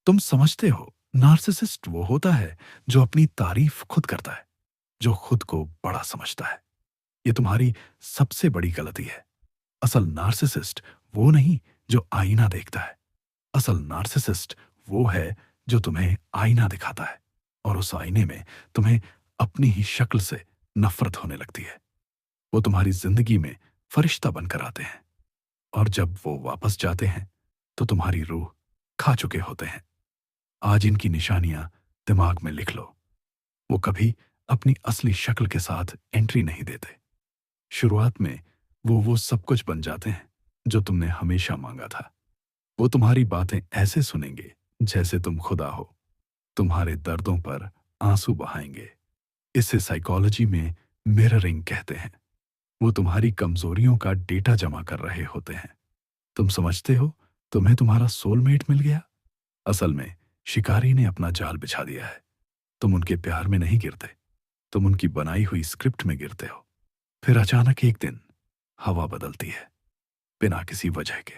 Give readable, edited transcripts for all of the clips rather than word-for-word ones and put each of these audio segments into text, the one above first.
तुम समझते हो, नार्सिसिस्ट वो होता है जो अपनी तारीफ खुद करता है, जो खुद को बड़ा समझता है। ये तुम्हारी सबसे बड़ी गलती है। असल नार्सिसिस्ट वो नहीं जो आईना देखता है। असल नार्सिसिस्ट वो है जो तुम्हें आईना दिखाता है और उस आईने में तुम्हें अपनी ही शक्ल से नफरत होने लगती है। वो तुम्हारी जिंदगी में फरिश्ता बनकर आते हैं और जब वो वापस जाते हैं तो तुम्हारी रूह खा चुके होते हैं। आज इनकी निशानियां दिमाग में लिख लो। वो कभी अपनी असली शक्ल के साथ एंट्री नहीं देते। शुरुआत में वो सब कुछ बन जाते हैं जो तुमने हमेशा मांगा था। वो तुम्हारी बातें ऐसे सुनेंगे जैसे तुम खुदा हो। तुम्हारे दर्दों पर आंसू बहाएंगे। इसे साइकोलॉजी में मिररिंग कहते हैं। वो तुम्हारी कमजोरियों का डेटा जमा कर रहे होते हैं। तुम समझते हो तुम्हें तुम्हारा सोलमेट मिल गया। असल में शिकारी ने अपना जाल बिछा दिया है। तुम उनके प्यार में नहीं गिरते, तुम उनकी बनाई हुई स्क्रिप्ट में गिरते हो। फिर अचानक एक दिन हवा बदलती है, बिना किसी वजह के।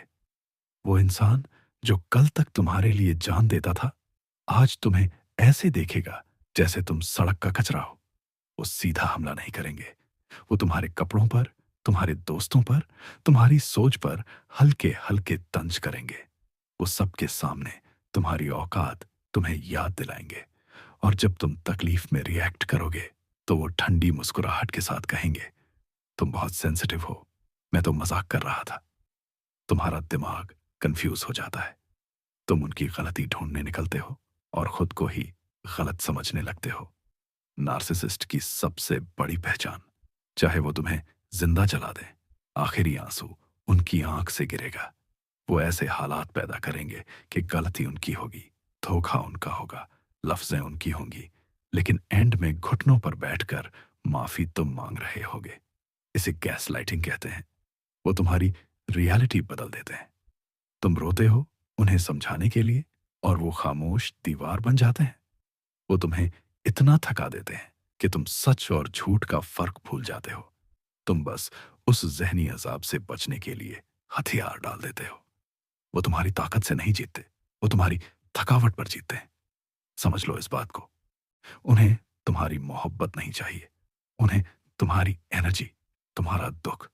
वो इंसान जो कल तक तुम्हारे लिए जान देता था, आज तुम्हें ऐसे देखेगा जैसे तुम सड़क का कचरा हो। वो सीधा हमला नहीं करेंगे। वो तुम्हारे कपड़ों पर, तुम्हारे दोस्तों पर, तुम्हारी सोच पर हल्के हल्के तंज करेंगे। वो सबके सामने तुम्हारी औकात तुम्हें याद दिलाएंगे। और जब तुम तकलीफ में रिएक्ट करोगे तो वो ठंडी मुस्कुराहट के साथ कहेंगे, तुम बहुत सेंसिटिव हो, मैं तो मजाक कर रहा था। तुम्हारा दिमाग कंफ्यूज हो जाता है। तुम उनकी गलती ढूंढने निकलते हो और खुद को ही गलत समझने लगते हो। नार्सिसिस्ट की सबसे बड़ी पहचान, चाहे वो तुम्हें जिंदा जला दें, आखिरी आंसू उनकी आंख से गिरेगा। वो ऐसे हालात पैदा करेंगे कि गलती उनकी होगी, धोखा उनका होगा, लफ्जें उनकी होंगी, लेकिन एंड में घुटनों पर बैठकर माफी तुम मांग रहे होगे। इसे गैस लाइटिंग कहते हैं। वो तुम्हारी रियलिटी बदल देते हैं। तुम रोते हो उन्हें समझाने के लिए और वो खामोश दीवार बन जाते हैं। वो तुम्हें इतना थका देते हैं कि तुम सच और झूठ का फर्क भूल जाते हो। तुम बस उस जहनी अजाब से बचने के लिए हथियार डाल देते हो। वो तुम्हारी ताकत से नहीं जीतते, वो तुम्हारी थकावट पर जीतते हैं। समझ लो इस बात को। उन्हें तुम्हारी मोहब्बत नहीं चाहिए। उन्हें तुम्हारी एनर्जी, तुम्हारा दुख,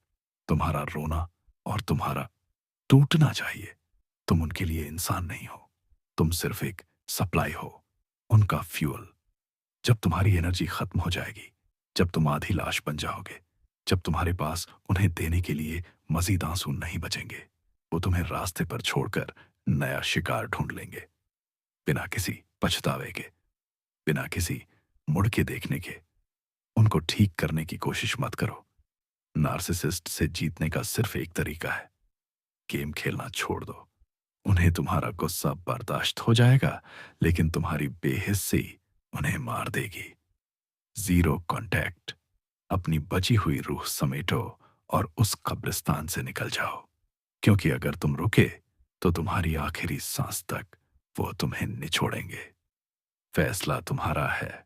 तुम्हारा रोना और तुम्हारा टूटना चाहिए। तुम उनके लिए इंसान नहीं हो, तुम सिर्फ एक सप्लाई हो, उनका फ्यूल। जब तुम्हारी एनर्जी खत्म हो जाएगी, जब तुम आधी लाश बन जाओगे, जब तुम्हारे पास उन्हें देने के लिए मजीद आंसू नहीं बचेंगे, वो तुम्हें रास्ते पर छोड़कर नया शिकार ढूंढ लेंगे, बिना किसी पछतावे के, बिना किसी मुड़ के देखने के। उनको ठीक करने की कोशिश मत करो। नार्सिसिस्ट से जीतने का सिर्फ एक तरीका है, गेम खेलना छोड़ दो। उन्हें तुम्हारा गुस्सा बर्दाश्त हो जाएगा, लेकिन तुम्हारी बेहिस्सी उन्हें मार देगी। Zero contact. अपनी बची हुई रूह समेटो और उस कब्रिस्तान से निकल जाओ, क्योंकि अगर तुम रुके तो तुम्हारी आखिरी सांस तक वो तुम्हें निचोड़ेंगे। फैसला तुम्हारा है।